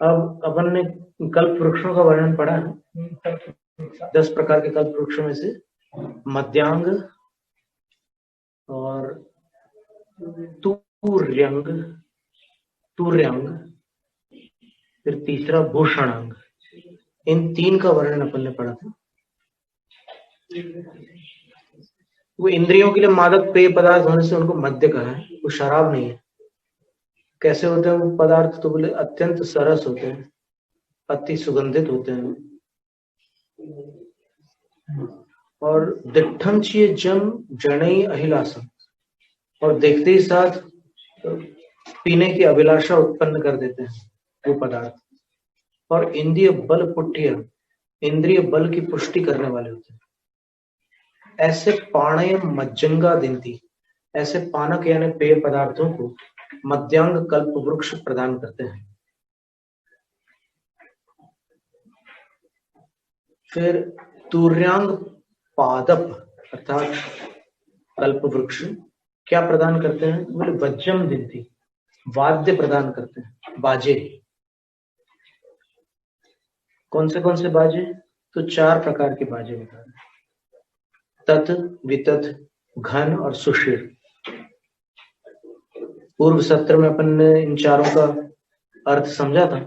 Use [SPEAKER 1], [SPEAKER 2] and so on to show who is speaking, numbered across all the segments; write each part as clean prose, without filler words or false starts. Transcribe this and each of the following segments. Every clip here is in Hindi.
[SPEAKER 1] अब अपन ने कल्प वृक्षों का वर्णन पढ़ा है। 10 प्रकार के कल्प वृक्षों में से मध्यांग और तूर्यंग, तूर्यंग, फिर तीसरा भूषणांग, इन 3 का वर्णन अपन ने पढ़ा था। वो इंद्रियों के लिए मादक पेय पदार्थ होने से उनको मद्य कहा है, वो शराब नहीं है। कैसे होते हैं वो पदार्थ? तो बोले अत्यंत सरस होते हैं, अति सुगंधित होते हैं, और दिठम चिय जम जणई अहिलासम, और देखते ही साथ पीने की अभिलाषा उत्पन्न कर देते हैं वो पदार्थ। और इंद्रिय बल पुट्टिया, इंद्रिय बल की पुष्टि करने वाले होते हैं। ऐसे पाणय मज्जंगा दिनती, ऐसे पानक यानी पेय पदार्थों को मध्यांग कल्प वृक्ष प्रदान करते हैं। फिर तूर्यांग पादप अर्थात कल्प वृक्ष क्या प्रदान करते हैं? बोले वज्रम दिनती, वाद्य प्रदान करते हैं, बाजे। कौन से बाजे? तो 4 प्रकार के बाजे बता रहे, तत्, वितत, घन और सुषिर। पूर्व सत्र में अपन ने इन 4 का अर्थ समझा था।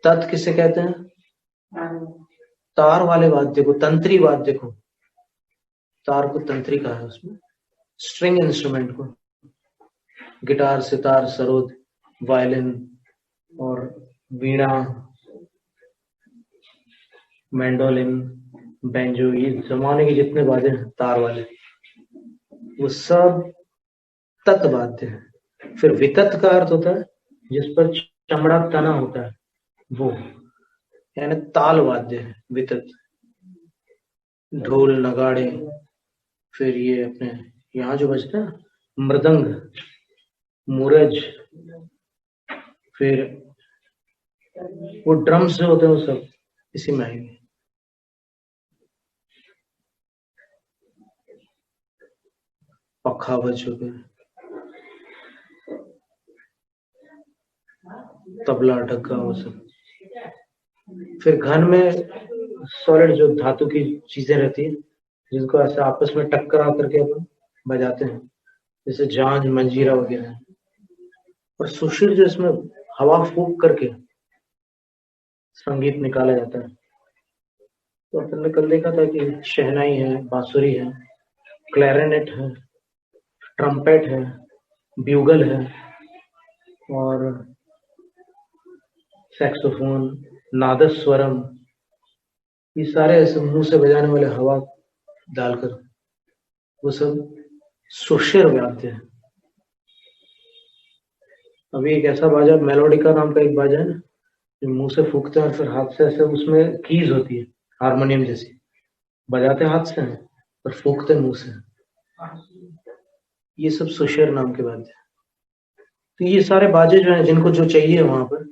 [SPEAKER 1] तत् किसे कहते हैं? तार वाले वाद्य को, तंत्री वाद्य को, तार को तंत्री कहा है उसमें। स्ट्रिंग इंस्ट्रूमेंट को, गिटार, सितार, सरोद, वायलिन और वीणा, मैंडोलिन, बैंजो, ये जमाने के जितने वाद्य हैं तार वाले, वो सब तत् वाद्य है। फिर वितत का अर्थ होता है जिस पर चमड़ा तना होता है, वो यानी ताल वाद्य है वितत। ढोल, नगाड़े, फिर ये अपने यहाँ जो बजता है मृदंग, मुरज, फिर वो ड्रम्स जो होते हैं वो सब इसी में आएंगे। पखावज हो गए, तबला, ढक्का, वो सब। फिर घन में सॉलिड जो धातु की चीजें रहती है जिनको ऐसे आपस में टक्करा करके अपन बजाते हैं, जैसे झांझ, मंजीरा वगैरह। और सुशीर जो इसमें हवा फूंक करके संगीत निकाला जाता है। तो अपन ने कल देखा था कि शहनाई है, बांसुरी है, क्लैरिनेट है, ट्रम्पेट है, ब्यूगल है और सैक्सोफोन, नादस्वरम, ये सारे ऐसे मुंह से बजाने वाले हवा डालकर, वो सब सुशिर वाद्य है। अभी एक ऐसा बाजा मेलोडिका नाम का एक बाजा है ना, जो मुंह से फूकते हैं और फिर हाथ से ऐसे, उसमें कीज होती है हारमोनियम जैसी, बजाते हाथ से हैं और फूकते मुंह से। ये सब सुशिर नाम के वाद्य है। तो ये सारे बाजे जो हैं जिनको जो चाहिए वहां पर,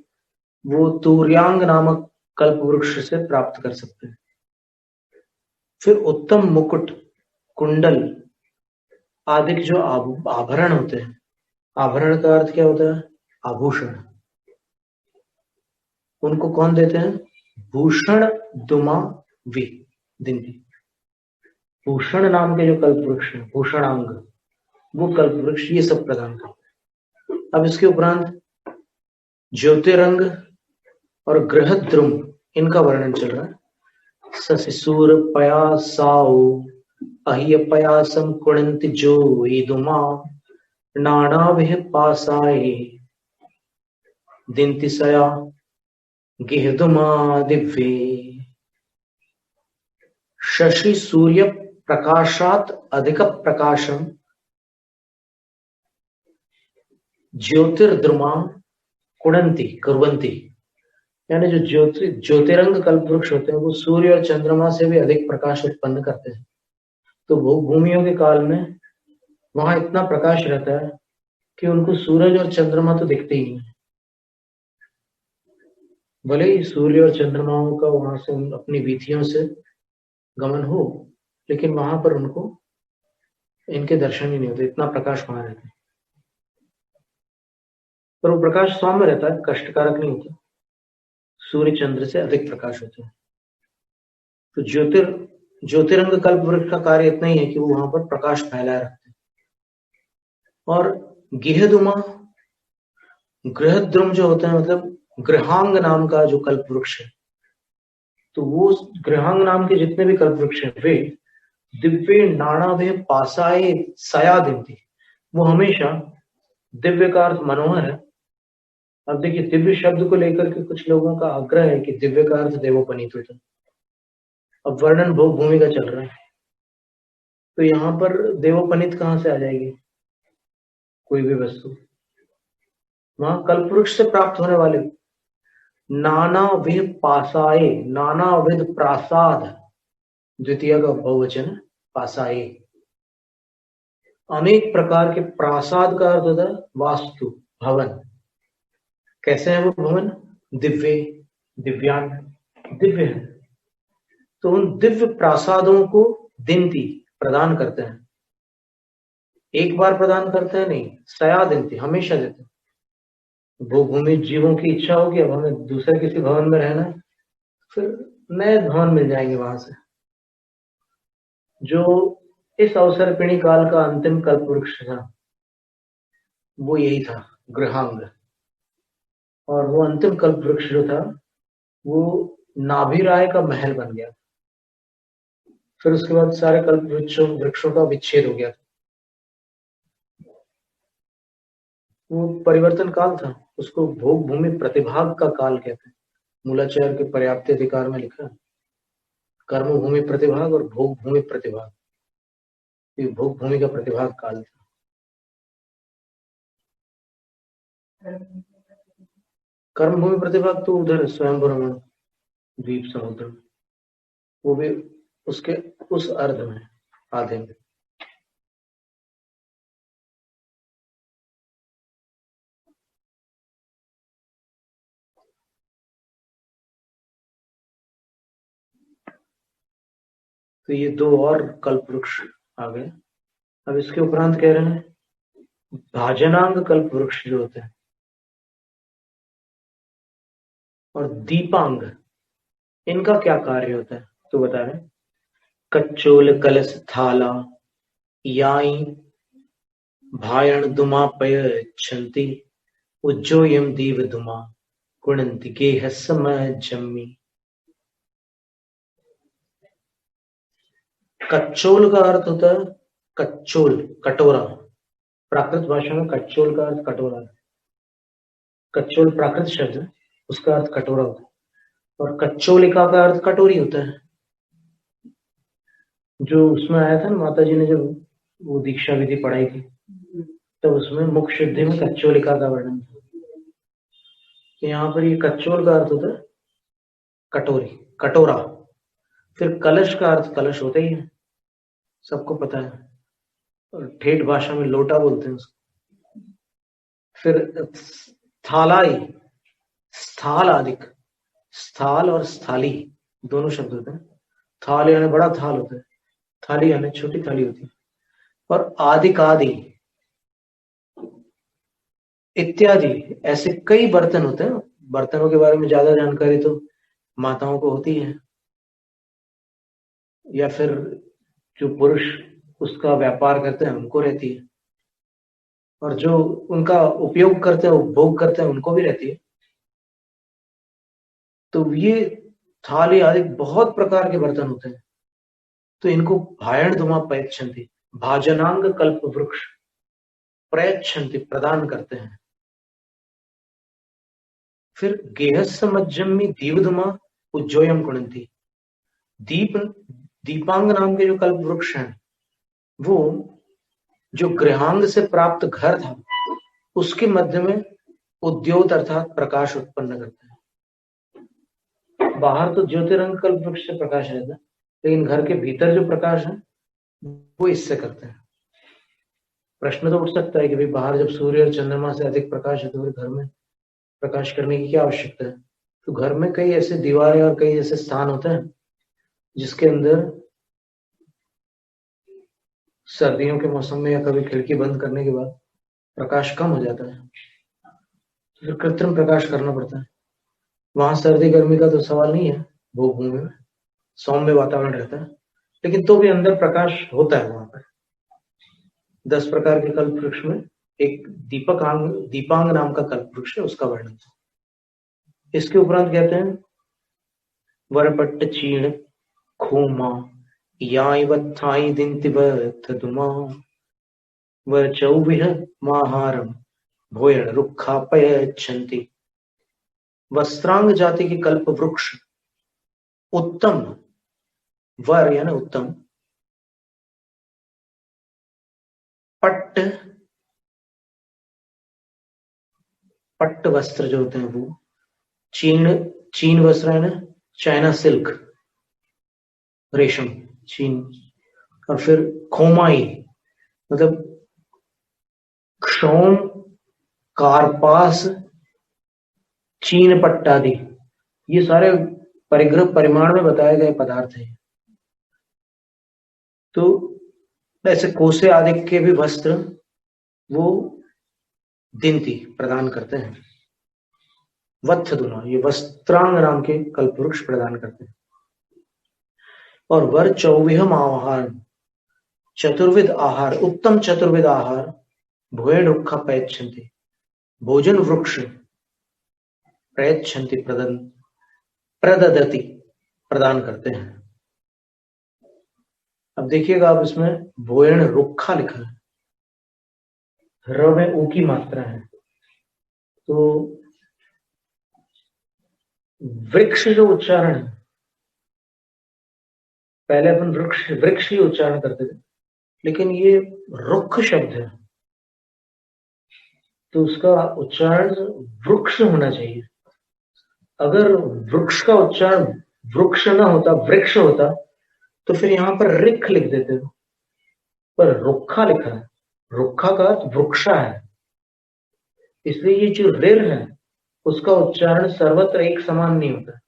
[SPEAKER 1] वो तूर्यांग नामक कल्प वृक्ष से प्राप्त कर सकते हैं। फिर उत्तम मुकुट, कुंडल आदि जो आभरण होते हैं, आभरण का अर्थ क्या होता है? आभूषण। उनको कौन देते हैं? भूषण दुमा वी दिनती, भूषण नाम के जो कल्प वृक्ष है, भूषणांग, वो कल्प वृक्ष ये सब प्रदान करते हैं। अब इसके उपरांत ज्योतिरंग और गृहद्रुम, इनका वर्णन चल रहा है। ससिसूर पयासाओ अह्य पयासम कुणंति जो ईदुमा नानाभिः पासाये दिन्तिसया गिहदुमा दिव्ये। शशि सूर्य प्रकाशात अधिक प्रकाशम ज्योतिर्द्रुमा कुणंति कुर्वन्ति, यानी जो ज्योतिरंग कल्प वृक्ष होते हैं वो सूर्य और चंद्रमा से भी अधिक प्रकाश उत्पन्न करते हैं। तो वो भूमियों के काल में वहां इतना प्रकाश रहता है कि उनको सूरज और चंद्रमा तो दिखते ही नहीं। भले ही सूर्य और चंद्रमाओं का वहां से अपनी वीथियों से गमन हो, लेकिन वहां पर उनको इनके दर्शन ही नहीं होते, इतना प्रकाश वहां रहता है। पर वो प्रकाश सौम्य रहता है, कष्टकारक नहीं होता। सूर्य चंद्र से अधिक प्रकाश होता है। तो ज्योतिरंग कल्प वृक्ष का कार्य इतना ही है कि वो वहां पर प्रकाश फैलाए रखते हैं। और गेहदुमा गृहद्रुम जो होता है, मतलब गृहांग नाम का जो कल्प वृक्ष है, तो वो गृहांग नाम के जितने भी कल्प वृक्ष हैं वे दिव्य नाणावे पासाए सया दिव्य, वो हमेशा दिव्य का अर्थ मनोहर है। अब देखिए, दिव्य शब्द को लेकर के कुछ लोगों का आग्रह है कि दिव्य का अर्थ देवोपनीत होता है। अब वर्णन भोग भूमि का चल रहा है, तो यहाँ पर देवोपनीत कहाँ से आ जाएगी कोई भी वस्तु? वहां कल्पवृक्ष से प्राप्त होने वाले नानाविध पासाए, नानाविध प्रासाद, द्वितीय का बहुवचन है पासाए, अनेक प्रकार के प्रासाद का अर्थ होता है वास्तु, भवन। कैसे है वो भवन? दिव्य, दिव्यांग, दिव्य है। तो उन दिव्य प्रासादों को दिनती प्रदान करते हैं। एक बार प्रदान करते हैं नहीं, सया दिनती, हमेशा देते हैं। भूमि जीवों की इच्छा होगी अब हमें दूसरे किसी भवन में रहना है, फिर नए भवन मिल जाएंगे वहां से। जो इस अवसर्पिणी काल का अंतिम कल्प वृक्ष था वो यही था, गृहांग। और वो अंतिम कल्प वृक्ष जो था वो नाभिराय का महल बन गया। फिर उसके बाद सारे कल्प वृक्षों का विच्छेद हो गया। वो परिवर्तन काल था, उसको भोग भूमि प्रतिभाग का काल कहते हैं। मूलाचार्य के पर्याप्त अधिकार में लिखा, कर्म भूमि प्रतिभाग और भोग भूमि प्रतिभाग, ये भोग भूमि का प्रतिभाग काल था। कर्म भूमि प्रतिभाग तो उधर स्वयंभ्रमण द्वीप समुद्र, वो भी उसके उस अर्ध में आधे में। तो ये दो और कल्प वृक्ष आ गए। अब इसके उपरांत कह रहे हैं भाजनांग कल्प वृक्ष जो होते हैं और दीपांग, इनका क्या कार्य होता है तो बता रहे, कच्चोल कलश थाला याई भायण दुमापय छंती उज्जोयम दीव दुमा कुणंति गेह समय जम्मी। कच्चोल का अर्थ होता है कच्चोल, कटोरा। प्राकृत भाषा में कच्चोल का अर्थ कटोरा है। कच्चोल प्राकृत शब्द है, उसका अर्थ कटोरा होता है। और कच्चोलिका का अर्थ कटोरी होता है। जो उसमें आया था ना, माता जी ने जब वो दीक्षा विधि पढ़ाई थी तो उसमें मुख्य शुद्धि में कच्चोलिका का वर्णन था। तो यहाँ पर ये कच्चोल का अर्थ होता है कटोरी, कटोरा। फिर कलश का अर्थ कलश होता ही है, सबको पता है, और ठेठ भाषा में लोटा बोलते हैं उसको। फिर थालाई, स्थाल आदिक, स्थाल और स्थाली दोनों शब्द होते हैं। थाल यानी बड़ा थाल होता है, थाली यानी छोटी थाली होती है। और आदिक आदि इत्यादि ऐसे कई बर्तन होते हैं। बर्तनों के बारे में ज्यादा जानकारी तो माताओं को होती है, या फिर जो पुरुष उसका व्यापार करते हैं उनको रहती है, और जो उनका उपयोग करते हैं, उपभोग करते हैं, उनको भी रहती है। तो ये थाली आदि बहुत प्रकार के बर्तन होते हैं। तो इनको भायण धुमा प्रयच्छन्ति, भाजनांग कल्प वृक्ष प्रयच्छन्ति प्रदान करते हैं। फिर गेहस्य मज्जमी दीवधुमा उज्जोयम कुणंती, दीपांग नाम के जो कल्प वृक्ष हैं वो जो गृहांग से प्राप्त घर था उसके मध्य में उद्योत अर्थात प्रकाश उत्पन्न करते हैं। बाहर तो ज्योतिरंग कल्प वृक्ष से प्रकाश रहता है, लेकिन घर के भीतर जो प्रकाश है वो इससे करते हैं। प्रश्न तो उठ सकता है कि भाई बाहर जब सूर्य और चंद्रमा से अधिक प्रकाश है तो फिर घर में प्रकाश करने की क्या आवश्यकता है? तो घर में कई ऐसे दीवारें और कई ऐसे स्थान होते हैं जिसके अंदर सर्दियों के मौसम में या कभी खिड़की बंद करने के बाद प्रकाश कम हो जाता है, तो फिर कृत्रिम प्रकाश करना पड़ता है। वहां सर्दी गर्मी का तो सवाल नहीं है, वो भूमि में सौम्य वातावरण रहता है, लेकिन तो भी अंदर प्रकाश होता है वहां पर। 10 प्रकार के कल्प वृक्ष में एक दीपांग नाम का कल्प वृक्ष है, उसका वर्णन। इसके उपरांत कहते हैं वरपट्ट चीण खोमा याई वत्थाई दिंतिवत दुमा वर चौविह माहारम भोयण रुखापयच्छन्ति। वस्त्रांग जाति के कल्प वृक्ष उत्तम वर यानी उत्तम, पट्ट पट्ट वस्त्र जो होते हैं वो, चीन वस्त्र है ना, चाइना सिल्क रेशम चीन, और फिर खोमाई मतलब क्षौम कार्पास चीन पट्टादि, ये सारे परिग्रह परिमाण में बताए गए पदार्थ हैं। तो ऐसे कोसे आदि के भी वस्त्र वो दिंती प्रदान करते हैं। वत्थदुना ये वस्त्रांग नाम के कल्पवृक्ष प्रदान करते हैं। और वर चौविहम आहार चतुर्विध आहार, उत्तम चतुर्विध आहार भोयण रुक्खा प्रयच्छन्ति, भोजन वृक्ष प्रयच्छन्ति प्रददति प्रदान करते हैं। अब देखिएगा, आप इसमें भोयण रुक्खा लिखा है, र में ऊ की मात्रा है, तो वृक्ष जो उच्चारण है, पहले अपन वृक्ष वृक्ष ही उच्चारण करते थे, लेकिन ये रुक्ख शब्द है तो उसका उच्चारण वृक्ष होना चाहिए। अगर वृक्ष का उच्चारण वृक्ष ना होता, वृक्ष होता, तो फिर यहां पर रिख लिख देते हो, पर रुक्खा लिखा है। रुक्खा का अर्थ वृक्षा है, इसलिए ये जो रिर है उसका उच्चारण सर्वत्र एक समान नहीं होता।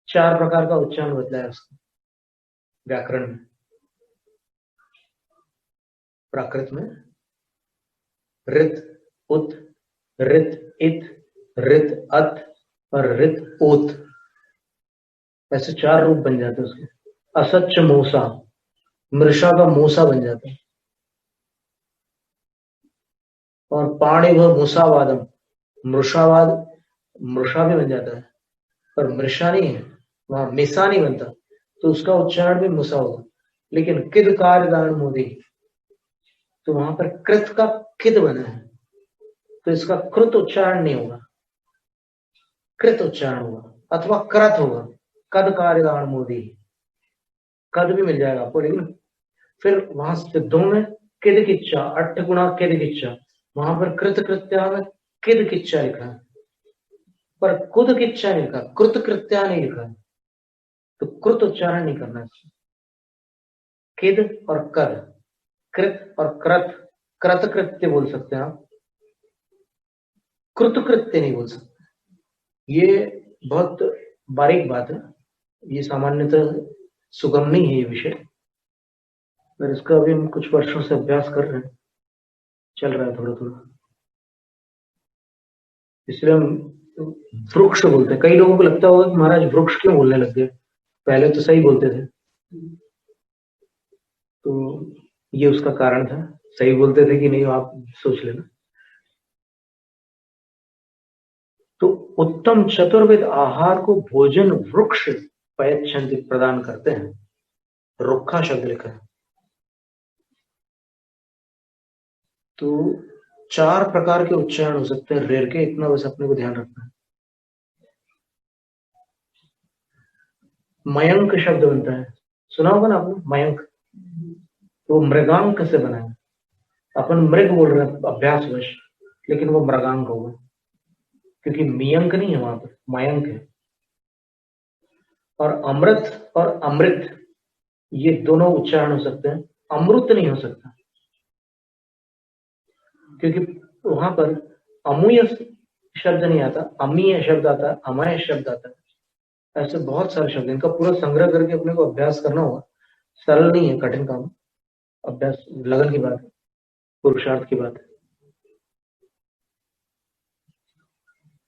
[SPEAKER 1] 4 प्रकार का उच्चारण बदला है उसका व्याकरण में। प्राकृत में रित उत, रित इत, रित अत और रित ओत, ऐसे 4 रूप बन जाते हैं उसके। असच्च मोसा, मृषा का मोसा बन जाता है। और पाणि व मुसावादम, मृषावाद मृषा भी बन जाता है, पर मृषा नहीं है, वहां मिसा नहीं बनता, तो उसका उच्चारण भी मुसा होगा। लेकिन किद कार्यदान मोदी, तो वहां पर कृत का किद बना है, तो इसका कृत उच्चारण नहीं होगा, कृत उच्चारण होगा अथवा कृत होगा। कद कार्यदान मोदी, कद भी मिल जाएगा आपको, लेकिन फिर वहां सिद्धों में किद किच्चा, 8 गुणा किद किच्चा, वहां पर कृत कृत्या में किद किच्चा लिखा है, पर कुद किच्चा नहीं लिखा, कृत कृत्या नहीं लिखा है, तो कृत उच्चारण नहीं करना चाहिए। किद और कर, कृत और कृत, कृत कृत्य बोल सकते हैं आप, कृत कृत्य नहीं बोल सकते। ये बहुत बारीक बात है, ये सामान्यतः सुगम नहीं है ये विषय, पर इसका अभी हम कुछ वर्षों से अभ्यास कर रहे हैं, चल रहा है थोड़ा थोड़ा, इसलिए हम वृक्ष बोलते हैं। कई लोगों को लगता होगा कि महाराज वृक्ष क्यों बोलने लग गए, पहले तो सही बोलते थे। तो ये उसका कारण था, सही बोलते थे कि नहीं आप सोच लेना। तो उत्तम चतुर्विध आहार को भोजन वृक्ष पयच्छन्ति प्रदान करते हैं, रुक्खा शब्द लिखा है। तो 4 प्रकार के उच्चारण हो सकते हैं रेर के, इतना बस अपने को ध्यान रखना है। मयंक शब्द बनता है, सुना होगा ना आपने मयंक, तो मृगांक से बना है। अपन मृग बोल रहे हैं अभ्यासवश, लेकिन वो मृगांक होगा, क्योंकि मियंक नहीं है वहां पर, मयंक है। और अमृत और अमृत ये दोनों उच्चारण हो सकते हैं, अमृत नहीं हो सकता, क्योंकि वहां पर अमूय शब्द नहीं आता, अमीय शब्द आता है, अमय शब्द आता है। ऐसे बहुत सारे शब्द, इनका पूरा संग्रह करके अपने को अभ्यास करना होगा। सरल नहीं है, कठिन काम, अभ्यास लगन की बात है, पुरुषार्थ की बात है।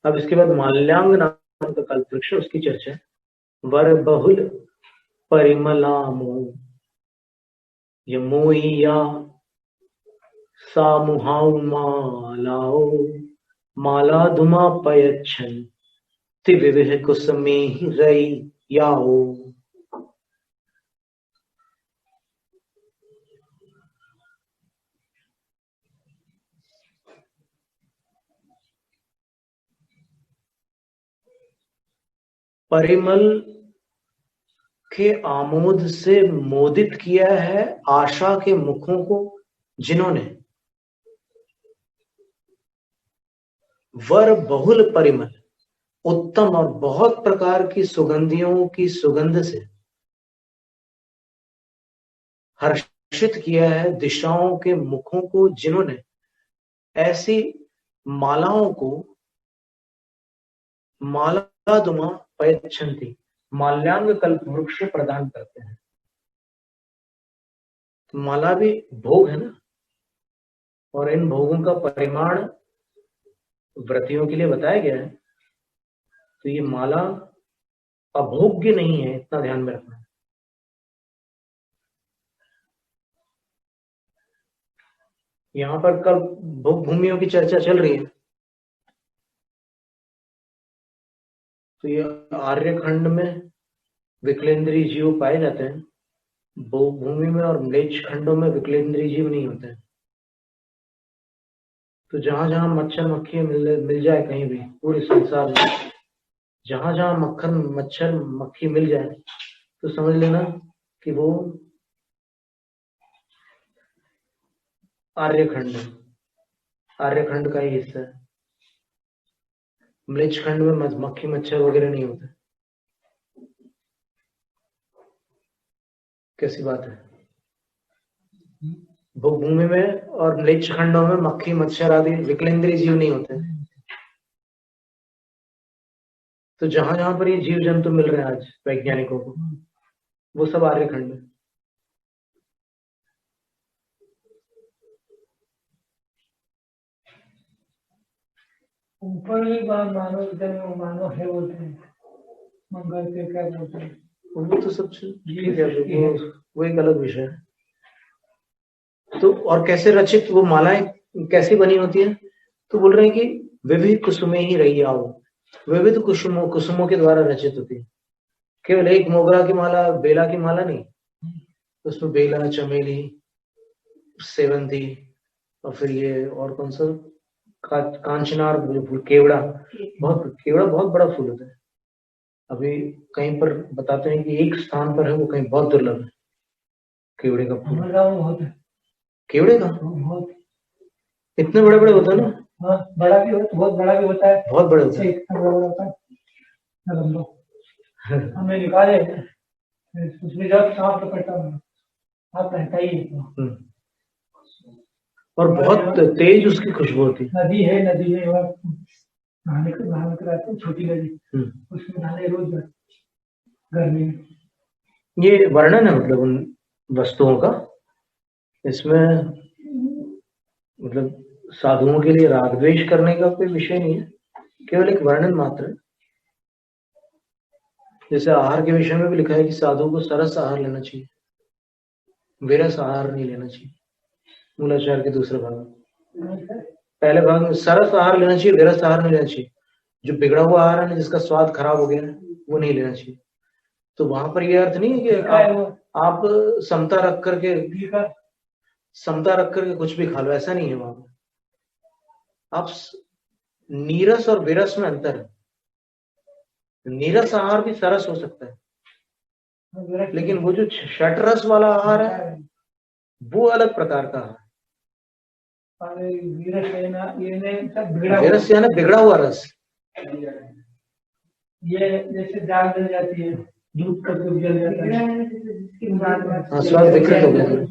[SPEAKER 1] अब इसके बाद माल्यांग नाम नाम का कल्प वृक्ष, उसकी चर्चा है। वर बहुल परिमलामो यमोइया सामुहाउ मालाओ माला धुमा पयच्छन तिविविह कुसुमे रई याओ। परिमल के आमोद से मोदित किया है आशा के मुखों को जिन्होंने। वर बहुल परिमल, उत्तम और बहुत प्रकार की सुगंधियों की सुगंध से हर्षित किया है दिशाओं के मुखों को जिन्होंने। ऐसी मालाओं को माला दुमा पयच्छन्ति, माल्यार्ग कल्प वृक्ष प्रदान करते हैं। तो माला भी भोग है ना, और इन भोगों का परिमाण व्रतियों के लिए बताया गया है। तो ये माला अभोग्य नहीं है, इतना ध्यान में रखना। यहाँ पर कल भोग भूमियों की चर्चा चल रही है। तो ये आर्यखंड में विकलेंद्रीय जीव पाए जाते हैं, भोग भूमि में और म्लेच्छ खंडों में विकलेंद्रीय जीव नहीं होते हैं। तो जहां जहां मच्छर मक्खी मिल जाए कहीं भी पूरे संसार में, जहां जहां मच्छर मक्खी मिल जाए तो समझ लेना कि वो आर्यखंड है, आर्यखंड का ही हिस्सा है। म्लेच्छ खंड में मक्खी मच्छर वगैरह नहीं होते। कैसी बात है? भूमि में और म्लेच्छ खंडों में मक्खी मच्छर आदि विकलेंद्रीय जीव नहीं होते। तो जहां जहां पर ये जीव जंतु मिल रहे हैं आज वैज्ञानिकों को, वो सब आर्यखंड है।
[SPEAKER 2] ऊपर भी मानव है बोलते हैं, मंगल पे क्या बोलते हैं,
[SPEAKER 1] वो तो सब ठीक है, वो एक अलग विषय है। तो और कैसे रचित वो मालाएं कैसी बनी होती है? तो बोल रहे हैं कि विविध कुसुमे ही रही आओ, विविध कुसुमों के द्वारा रचित होती है। केवल एक मोगरा की माला, बेला की माला नहीं, उसमें बेला, चमेली, सेवंती, और फिर ये और कौन सा कांचनार फूल, केवड़ा बहुत बड़ा फूल होता है। अभी कहीं पर बताते हैं कि एक स्थान पर है वो, कहीं बहुत दुर्लभ है केवड़े का फूल। केवड़े का इतने बड़े बड़े होते हैं ना?
[SPEAKER 2] हाँ, बड़ा भी होता है, बहुत बड़ा भी होता है,
[SPEAKER 1] बहुत बड़े होते हैं।
[SPEAKER 2] इतना बड़ा होता है। हमें निकाले उसमें जब सांप पकड़ता हूँ, आप रहता ही है।
[SPEAKER 1] और बहुत तेज उसकी खुशबू होती है।
[SPEAKER 2] नदी है नहाने को छोटी नदी, उसमें नहाने रोज गर्मी में।
[SPEAKER 1] ये वर्णन है मतलब उन वस्तुओं का, इसमें मतलब साधुओं के लिए राग द्वेष करने का कोई विषय नहीं है, केवल एक वर्णन मात्र है। जैसे आहार के विषय में भी लिखा है कि साधु को सरस आहार लेना चाहिए, विरस आहार नहीं लेना चाहिए। मूलाचार के दूसरे भाग में, पहले भाग में सरस आहार लेना चाहिए, विरस आहार नहीं लेना चाहिए। जो बिगड़ा हुआ आहार है ना, जिसका स्वाद खराब हो गया है, वो नहीं लेना चाहिए। तो वहां पर ये अर्थ नहीं है कि आप समता रख करके कुछ भी खा लो, ऐसा नहीं है। वहां पर आप नीरस और विरस में अंतर है। नीरस आहार भी सरस हो सकता है, लेकिन वो जो षटरस वाला आहार है वो अलग प्रकार का है। विरस यानी बिगड़ा हुआ रस।
[SPEAKER 2] ये जैसे दाल जल जाती है, दूध का दूध जल जाता है,
[SPEAKER 1] स्वाद विकृत हो गया।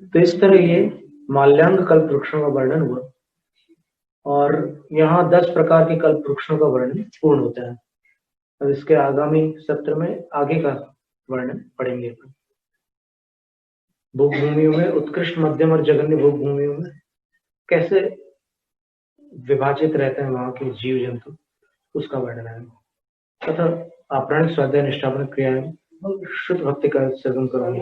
[SPEAKER 1] तो इस तरह ये माल्यांग कल्प वृक्षों का वर्णन हुआ, और यहाँ 10 प्रकार के कल्प वृक्षों का वर्णन पूर्ण होता है। अब इसके आगामी सत्र में आगे का वर्णन पढ़ेंगे। भोग भूमियों में उत्कृष्ट, मध्यम और जघन्य भोग भूमियों में कैसे विभाजित रहते हैं वहां के जीव जंतु, उसका वर्णन है। तथा अपराण स्वाध्याय निष्ठापन क्रियाएं शुद्ध भक्ति का सृजन करोगे।